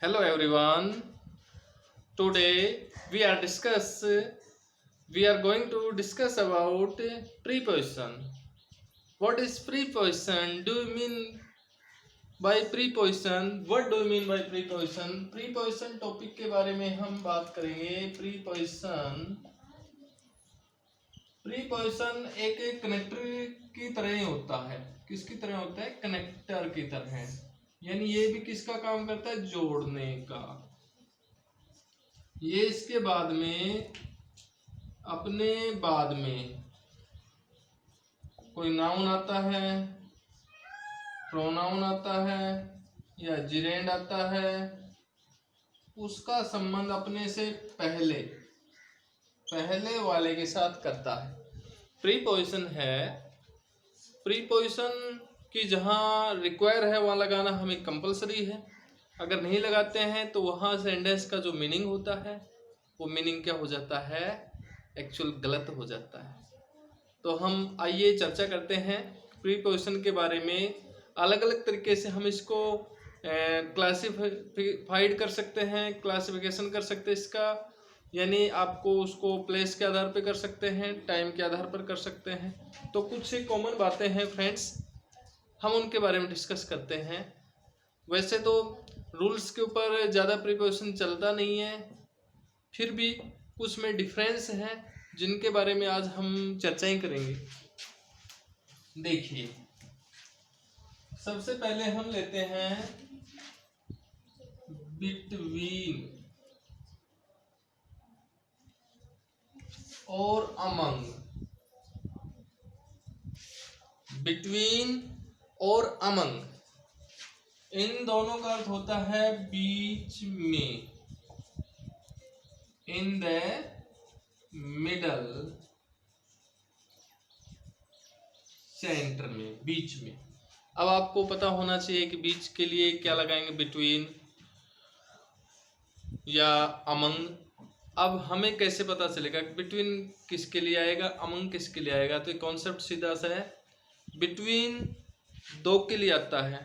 Hello everyone. Today we are going to discuss about preposition. What is preposition? Do you mean by preposition? What do you mean by preposition? Preposition topic के बारे में हम बात करेंगे. Preposition एक connector की तरह ही होता है. किसकी तरह होता है? कनेक्टर की तरह. यानी ये भी किसका काम करता है? जोड़ने का. ये इसके बाद में कोई नाउन आता है, प्रोनाउन आता है या जिरेंड आता है, उसका संबंध अपने से पहले वाले के साथ करता है. प्रीपोजिशन है. प्रीपोजिशन की जहाँ रिक्वायर है वहाँ लगाना हमें कंपलसरी है. अगर नहीं लगाते हैं तो वहाँ सेंटेंस का जो मीनिंग होता है वो मीनिंग क्या हो जाता है? एक्चुअल गलत हो जाता है. तो हम आइए चर्चा करते हैं प्रीपोजिशन के बारे में. अलग अलग तरीके से हम इसको क्लासिफाइड कर सकते हैं, क्लासिफिकेशन कर सकते हैं इसका. यानी आपको उसको प्लेस के आधार पर कर सकते हैं, टाइम के आधार पर कर सकते हैं. तो कुछ कॉमन बातें हैं फ्रेंड्स, हम उनके बारे में डिस्कस करते हैं. वैसे तो रूल्स के ऊपर ज़्यादा प्रीपोजिशन चलता नहीं है, फिर भी कुछ में डिफरेंस है जिनके बारे में आज हम चर्चाएं करेंगे. देखिए, सबसे पहले हम लेते हैं बिटवीन और अमंग. बिटवीन और अमंग, इन दोनों का अर्थ होता है बीच में, इन द मिडल, सेंटर में, बीच में. अब आपको पता होना चाहिए कि बीच के लिए क्या लगाएंगे, बिटवीन या अमंग. अब हमें कैसे पता चलेगा बिटवीन किसके लिए आएगा, अमंग किसके लिए आएगा? तो कॉन्सेप्ट सीधा सा है. बिटवीन दो के लिए आता है.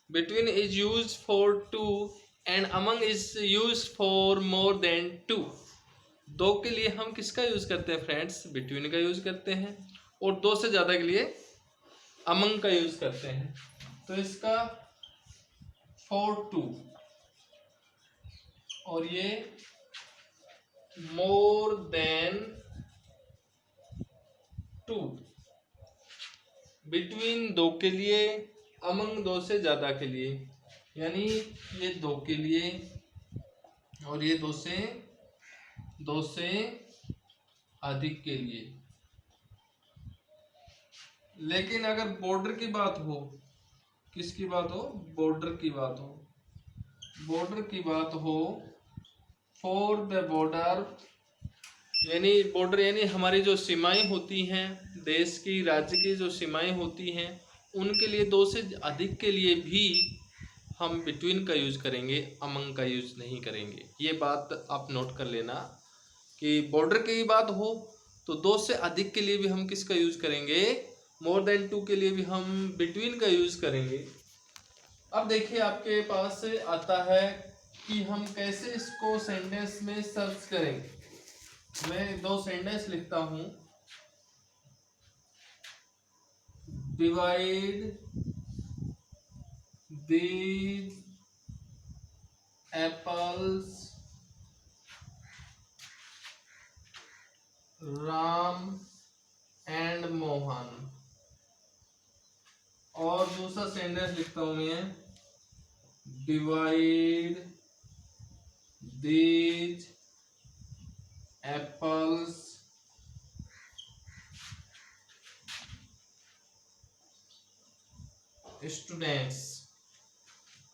Between is use for two and among is use for more than two. दो के लिए हम किसका यूज करते हैं फ्रेंड्स? बिटवीन का यूज करते हैं. और दो से ज्यादा के लिए अमंग का यूज करते हैं. तो इसका फॉर टू और ये मोर देन टू. बिटवीन दो के लिए, अमंग दो से ज्यादा के लिए. यानी ये दो के लिए और ये दो से अधिक के लिए. लेकिन अगर बॉर्डर की बात हो, किसकी बात हो? बॉर्डर की बात हो. बॉर्डर की बात हो, फॉर द बॉर्डर, यानी बॉर्डर यानी हमारी जो सीमाएं होती हैं, देश की, राज्य की जो सीमाएं होती हैं, उनके लिए दो से अधिक के लिए भी हम बिटवीन का यूज करेंगे, अमंग का यूज नहीं करेंगे. ये बात आप नोट कर लेना कि बॉर्डर की बात हो तो दो से अधिक के लिए भी हम किसका यूज करेंगे? मोर देन टू के लिए भी हम बिटवीन का यूज करेंगे. अब देखिए, आपके पास आता है कि हम कैसे इसको सेंटेंस में सर्च करेंगे. मैं दो सेंटेंस लिखता हूं. Divide these apples Ram and Mohan. और दूसरा सेंटेंस लिखता हूं मैं, डिवाइड these apples स्टूडेंट्स.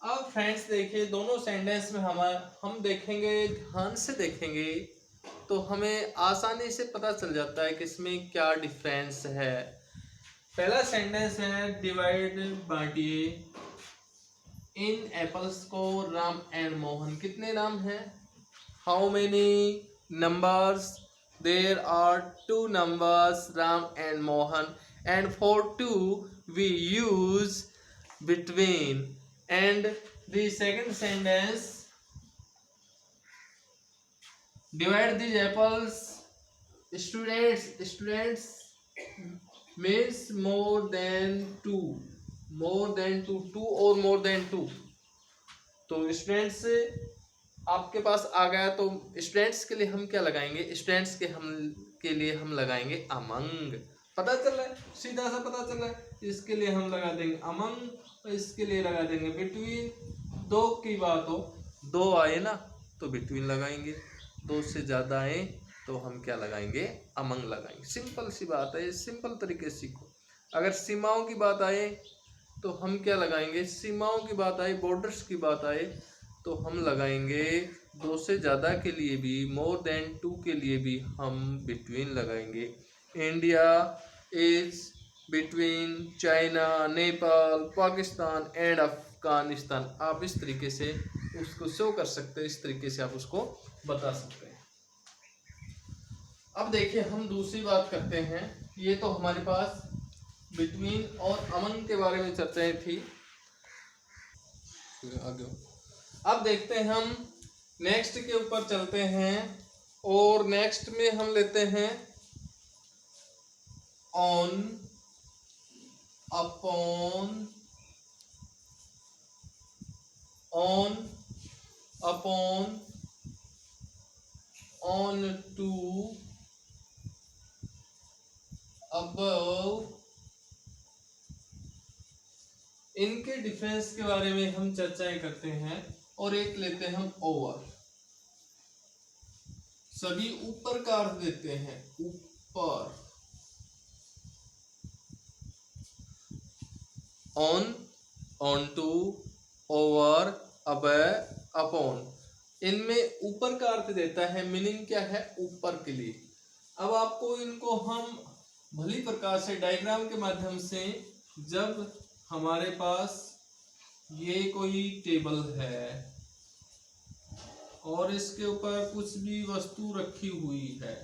अब फ्रेंड्स देखिए, दोनों सेंटेंस में हम देखेंगे, ध्यान से देखेंगे तो हमें आसानी से पता चल जाता है कि इसमें क्या डिफरेंस है. पहला सेंटेंस है डिवाइड, बांटिए. इन एप्पल्स को राम एंड मोहन. कितने नाम हैं? How many numbers? There are two numbers, Ram and Mohan. And for two we use between. And the second sentence, Divide these apples. Students means more than two, two or more than two. तो students आपके पास आ गया, तो students के लिए हम क्या लगाएंगे, students के लिए हम लगाएंगे अमंग। पता चल रहा है, सीधा सा पता चल रहा है। इसके लिए हम लगा देंगे अमंग और इसके लिए लगा देंगे बिटवीन। दो की बात हो, दो आए ना तो बिटवीन लगाएंगे, दो से ज्यादा आए तो हम क्या लगाएंगे, अमंग लगाएंगे। सिंपल सी बात है, सिंपल तरीके से सीखो। अगर सीमाओं की बात आए तो हम क्या लगाएंगे, सीमाओं की बात आए, बॉर्डर्स की बात आए तो हम लगाएंगे दो से ज़्यादा के लिए भी, मोर देन टू के लिए भी हम बिटवीन लगाएंगे। India is between China, Nepal, Pakistan and Afghanistan. आप इस तरीके से उसको शो कर सकते हैं, इस तरीके से आप उसको बता सकते हैं। अब देखिए हम दूसरी बात करते हैं। ये तो हमारे पास बिटवीन और अमंग के बारे में चर्चाएं थी। आगे अब देखते हैं हम नेक्स्ट के ऊपर चलते हैं, और नेक्स्ट में हम लेते हैं on, upon, on, upon, on to, above. इनके डिफरेंस के बारे में हम चर्चाएं करते हैं। और एक लेते हैं हम ओवर। सभी ऊपर का अर्थ देते हैं, ऊपर। On, on to, over, above, upon. इनमें ऊपर का अर्थ देता है, मीनिंग क्या है, ऊपर के लिए। अब आपको इनको हम भली प्रकार से डायग्राम के माध्यम से, जब हमारे पास ये कोई टेबल है और इसके ऊपर कुछ भी वस्तु रखी हुई है,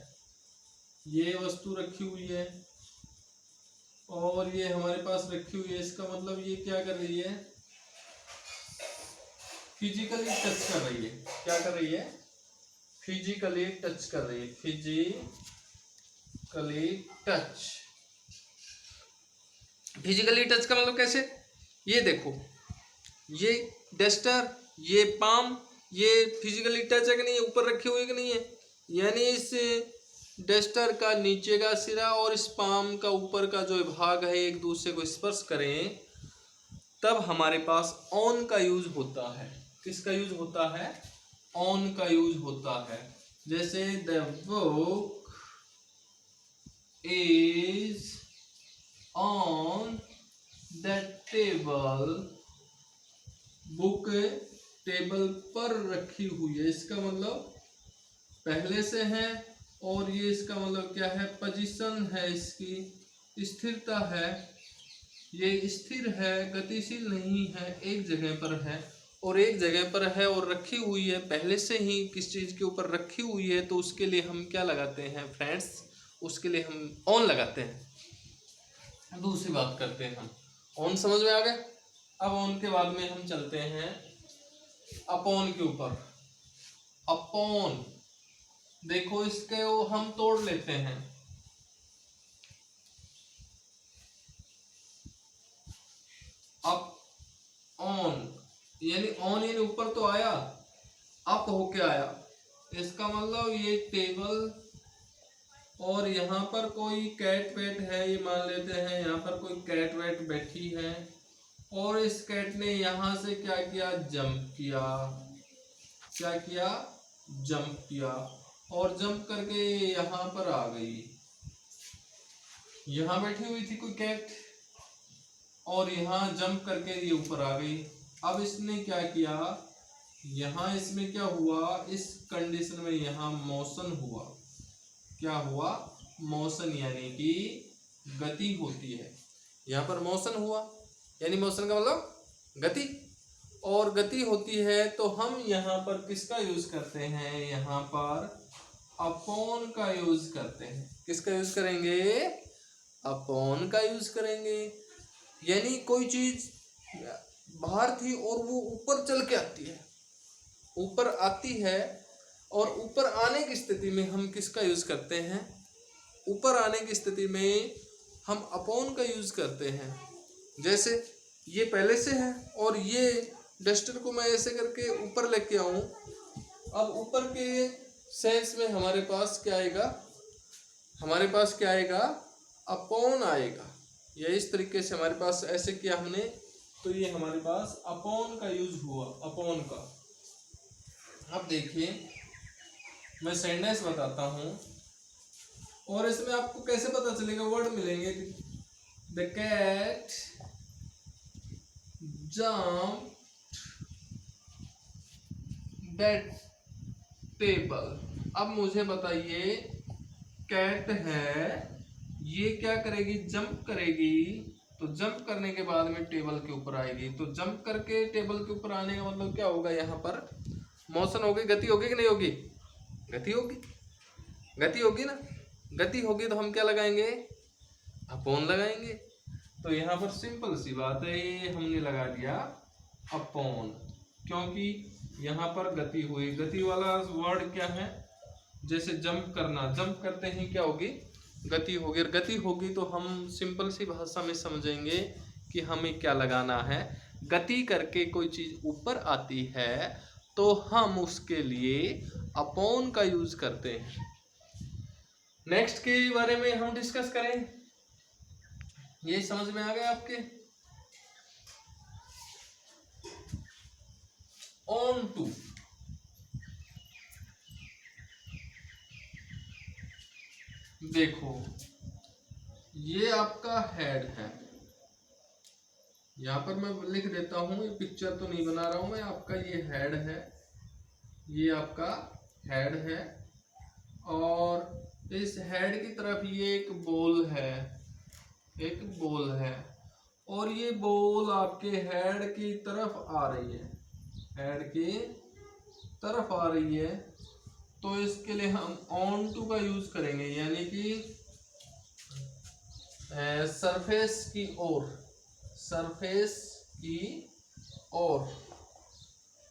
ये वस्तु रखी हुई है और ये हमारे पास रखी हुई है, इसका मतलब ये क्या कर रही है, फिजिकली टच कर रही है। क्या कर रही है, फिजिकली टच कर रही है, फिजिकली टच। फिजिकली टच का मतलब कैसे, ये देखो, ये डस्टर, ये पाम, ये फिजिकली टच है कि नहीं, ऊपर रखी हुई कि नहीं है। यानी इस डस्टर का नीचे का सिरा और इस पाम का ऊपर का जो भाग है एक दूसरे को स्पर्श करें, तब हमारे पास ऑन का यूज होता है। किसका यूज होता है, ऑन का यूज होता है। जैसे the book is on the table, book table पर रखी हुई है, इसका मतलब पहले से है। और ये इसका मतलब क्या है, पोजीशन है, इसकी स्थिरता है, ये स्थिर है, गतिशील नहीं है, एक जगह पर है। और एक जगह पर है और रखी हुई है, पहले से ही किस चीज़ के ऊपर रखी हुई है, तो उसके लिए हम क्या लगाते हैं फ्रेंड्स, उसके लिए हम ऑन लगाते हैं। दूसरी बात करते हैं हम, ऑन समझ में आ गया। अब ऑन के बाद में हम चलते हैं अपॉन के ऊपर। अपॉन देखो, इसके वो हम तोड़ लेते हैं। अप ऑन यानी ऑन, यानी ऊपर तो आया, अप होके आया, इसका मतलब ये टेबल और यहाँ पर कोई कैट वेट है, ये मान लेते हैं यहाँ पर कोई कैट वेट बैठी है और इस कैट ने यहाँ से क्या किया, जंप किया। क्या किया, जंप किया, और जंप करके यहाँ पर आ गई। यहाँ बैठी हुई थी कोई कैट और यहाँ जंप करके ये ऊपर आ गई। अब इसने क्या किया, यहाँ इसमें क्या हुआ, इस कंडीशन में यहाँ मोशन हुआ। क्या हुआ, मोशन, यानी कि गति होती है। यहाँ पर मोशन हुआ, यानी मोशन का मतलब गति, और गति होती है तो हम यहाँ पर किसका यूज करते हैं, यहाँ पर अपॉन का यूज करते हैं। किसका यूज करेंगे, अपॉन का यूज करेंगे। यानी कोई चीज बाहर थी और वो ऊपर चल के आती है, ऊपर आती है और ऊपर आने की स्थिति में हम किसका यूज करते हैं? ऊपर आने की स्थिति में हम अपॉन का यूज करते हैं। जैसे ये पहले से है और ये डस्टर को मैं ऐसे करके ऊपर लेके आऊं, अब ऊपर के सेंस में हमारे पास क्या आएगा? हमारे पास क्या आएगा? अपॉन आएगा। या इस तरीके से हमारे पास ऐसे किया हमने, तो ये हमारे पास अपॉन का यूज हुआ, अपॉन का। अब देखिए मैं सेंटेंस बताता हूं और इसमें आपको कैसे पता चलेगा? वर्ड मिलेंगे। The cat jump that table. अब मुझे बताइए, कैट है, ये क्या करेगी? जंप करेगी। तो जंप करने के बाद में टेबल के ऊपर आएगी। तो जंप करके टेबल के ऊपर आने का मतलब क्या होगा? यहाँ पर मोशन होगी, गति होगी कि नहीं होगी? गति होगी, गति होगी ना। गति होगी तो हम क्या लगाएंगे? अपॉन लगाएंगे। तो यहाँ पर सिंपल सी बात है, हमने लगा दिया अपॉन, क्योंकि यहाँ पर गति हुई। गति वाला वर्ड क्या है? जैसे जंप करना, जंप करते ही क्या होगी? गति होगी। और गति होगी तो हम सिंपल सी भाषा में समझेंगे कि हमें क्या लगाना है। गति करके कोई चीज ऊपर आती है तो हम उसके लिए अपॉन का यूज करते हैं। नेक्स्ट के बारे में हम डिस्कस करें। ये समझ में आ गया आपके? On to. देखो ये आपका हेड है, यहाँ पर मैं लिख देता हूं, ये पिक्चर तो नहीं बना रहा हूं मैं, आपका ये हेड है, ये आपका हेड है। और इस हेड की तरफ ये एक बॉल है, एक बॉल है, और ये बॉल आपके हेड की तरफ आ रही है, हेड की तरफ आ रही है। तो इसके लिए हम ऑन टू का यूज करेंगे, यानी कि सरफेस की ओर, सरफेस की ओर।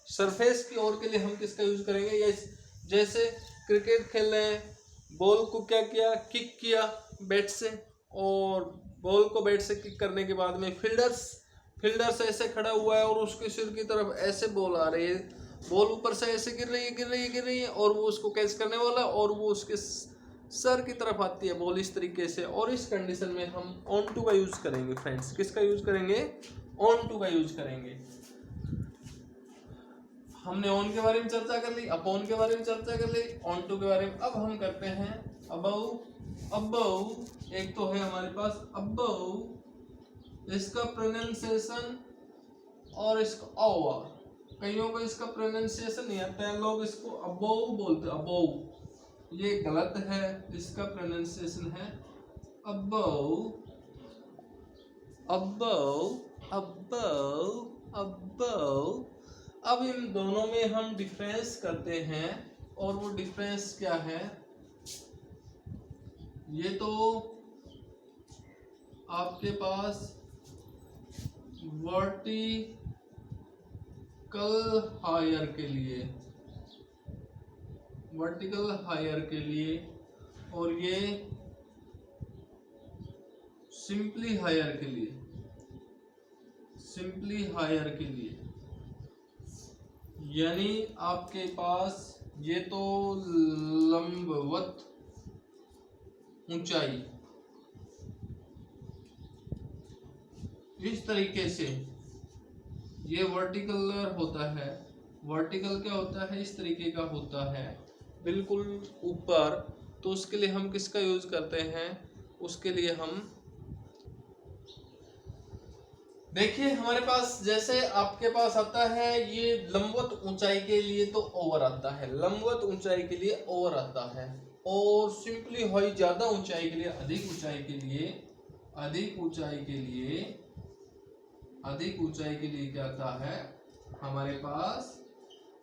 सरफेस की ओर के लिए हम किसका यूज करेंगे? ये जैसे क्रिकेट खेल रहे हैं, बॉल को क्या किया? किक किया बैट से, और बॉल को बैट से किक करने के बाद में फील्डर्स ऐसे खड़ा हुआ है और उसके सिर की तरफ ऐसे बॉल आ रही है, बॉल ऊपर से ऐसे गिर रही है, गिर रही है, गिर रही है, और वो उसको कैच करने वाला, और वो उसके सर की तरफ आती है बॉल इस तरीके से। और इस कंडीशन में हम ऑन टू का यूज करेंगे फ्रेंड्स। किसका यूज करेंगे? ऑन टू का यूज करेंगे। हमने ऑन के बारे में चर्चा कर ली, अपॉन के बारे में चर्चा कर ली, ऑन टू के बारे में। अब हम करते हैं अबव। अबव एक तो है हमारे पास अबव, इसका प्रोनाउंसिएशन और इसका ओवर, कईयों को इसका प्रोनाउंसिएशन नहीं आता है, लोग इसको अबव बोलते हैं, अबव। ये गलत है, इसका प्रोनाउंसिएशन है अबव, अबव, अबव, अबव। अब इन दोनों में हम डिफरेंस करते हैं, और वो डिफरेंस क्या है? ये तो आपके पास वर्टिकल हायर के लिए, वर्टिकल हायर के लिए, और ये सिंपली हायर के लिए, सिंपली हायर के लिए। यानी आपके पास ये तो लंबवत ऊंचाई, इस तरीके से ये वर्टिकल होता है। वर्टिकल क्या होता है? इस तरीके का होता है, बिल्कुल ऊपर। तो उसके लिए हम किसका यूज करते हैं? उसके लिए हम देखिए हमारे पास जैसे आपके पास आता है ये लंबवत ऊंचाई के लिए तो ओवर आता है, लंबवत ऊंचाई के लिए ओवर आता है, और सिंपली हाई ज्यादा ऊंचाई के लिए, अधिक ऊंचाई के लिए, अधिक ऊंचाई के लिए, अधिक ऊंचाई के लिए क्या आता है? हमारे पास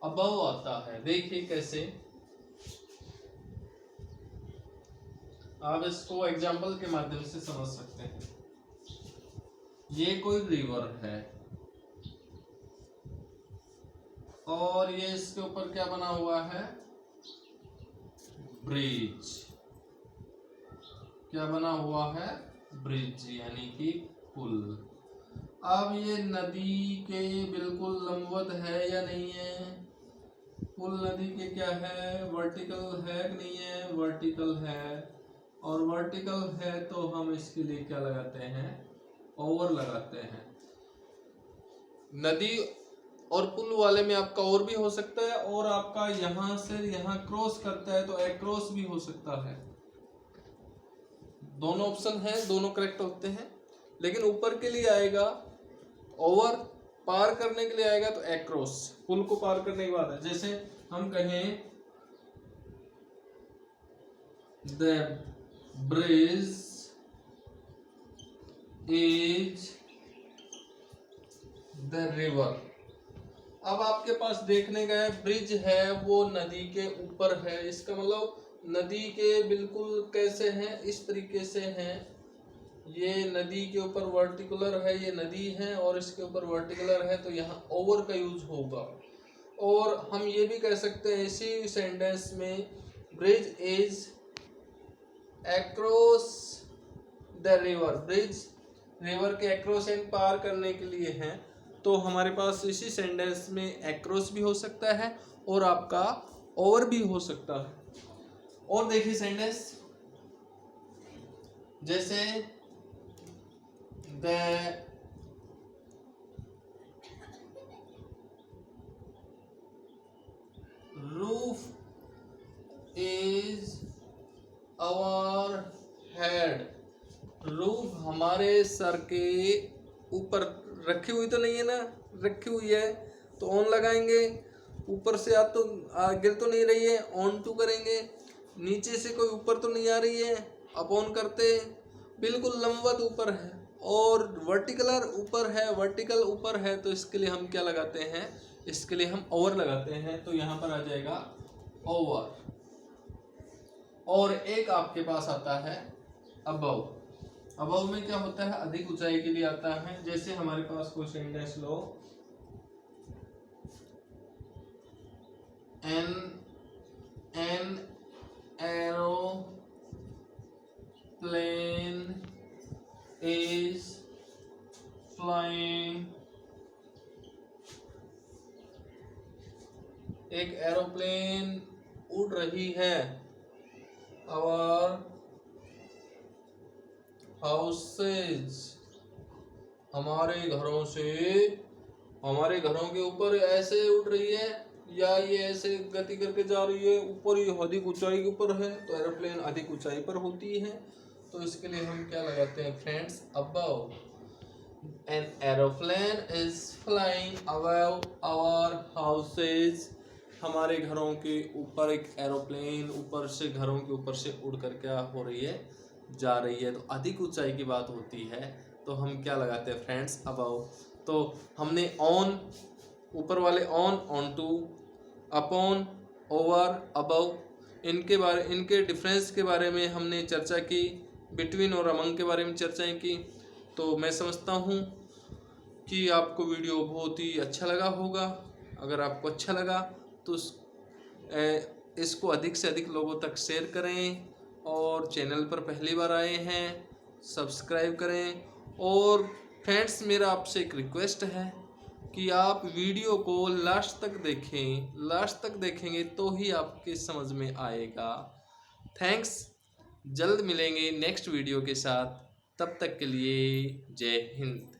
अबव आता है। देखिए कैसे, आप इसको एग्जाम्पल के माध्यम से समझ सकते हैं। ये कोई रिवर है और ये इसके ऊपर क्या बना हुआ है? ब्रिज, क्या बना हुआ है? ब्रिज यानी कि पुल। अब ये नदी के बिल्कुल लंबवत है या नहीं है? पुल नदी के क्या है? वर्टिकल है कि नहीं है? वर्टिकल है। और वर्टिकल है तो हम इसके लिए क्या लगाते हैं? ओवर लगाते हैं। नदी और पुल वाले में आपका और भी हो सकता है, और आपका यहां से यहां क्रॉस करता है तो एक्रॉस भी हो सकता है। दोनों ऑप्शन है, दोनों करेक्ट होते हैं। लेकिन ऊपर के लिए आएगा ओवर, पार करने के लिए आएगा तो एक्रॉस, पुल को पार करने के बाद है। जैसे हम कहें the bridge is the river. अब आपके पास देखने गए ब्रिज है वो नदी के ऊपर है, इसका मतलब नदी के बिल्कुल कैसे हैं? इस तरीके से हैं। ये नदी के ऊपर वर्टिकुलर है, ये नदी है और इसके ऊपर वर्टिकुलर है, तो यहाँ ओवर का यूज होगा। और हम ये भी कह सकते हैं इसी सेंटेंस में, bridge is across the river. Bridge river के अक्रॉस एंड पार करने के लिए है, तो हमारे पास इसी सेंटेंस में एक्रॉस भी हो सकता है और आपका ओवर भी हो सकता है। और देखिए सेंटेंस जैसे the roof is our head. Roof हमारे सर के ऊपर रखी हुई तो नहीं है ना? रखी हुई है तो ऑन लगाएंगे। ऊपर से गिर तो नहीं रही है, ऑन टू करेंगे। नीचे से कोई ऊपर तो नहीं आ रही है, अप ऑन करते। बिल्कुल लंबवत ऊपर है और वर्टिकुलर ऊपर है, वर्टिकल ऊपर है, तो इसके लिए हम क्या लगाते हैं? इसके लिए हम ओवर लगाते हैं, तो यहाँ पर आ जाएगा ओवर। और एक आपके पास आता है अबव। अबव में क्या होता है? अधिक ऊंचाई के लिए आता है। जैसे हमारे पास कोई sentence low, N aeroplane is flying. एक एरोप्लेन उड़ रही है। आवर हाउसेज, हमारे घरों से, हमारे घरों के ऊपर ऐसे उड़ रही है या ये ऐसे गति करके जा रही है, ऊपर ये अधिक ऊंचाई के ऊपर है, तो एरोप्लेन अधिक ऊंचाई पर होती है, तो इसके लिए हम क्या लगाते हैं friends? Above. An aeroplane is flying above our houses. हमारे घरों के ऊपर एक एरोप्लेन ऊपर से, घरों के ऊपर से उड़ कर क्या हो रही है? जा रही है। तो अधिक ऊंचाई की बात होती है तो हम क्या लगाते हैं फ्रेंड्स? अबव। तो हमने ऑन, ऊपर वाले on, on to, upon, over, above, इनके डिफरेंस के बारे में हमने चर्चा की, बिटवीन और अमंग के बारे में चर्चाएं की। तो मैं समझता हूँ कि आपको वीडियो बहुत ही अच्छा लगा होगा। अगर आपको अच्छा लगा तो इसको अधिक से अधिक लोगों तक शेयर करें, और चैनल पर पहली बार आए हैं सब्सक्राइब करें। और फ्रेंड्स मेरा आपसे एक रिक्वेस्ट है कि आप वीडियो को लास्ट तक देखें। लास्ट तक देखेंगे तो ही आपके समझ में आएगा। थैंक्स। जल्द मिलेंगे नेक्स्ट वीडियो के साथ, तब तक के लिए जय हिंद।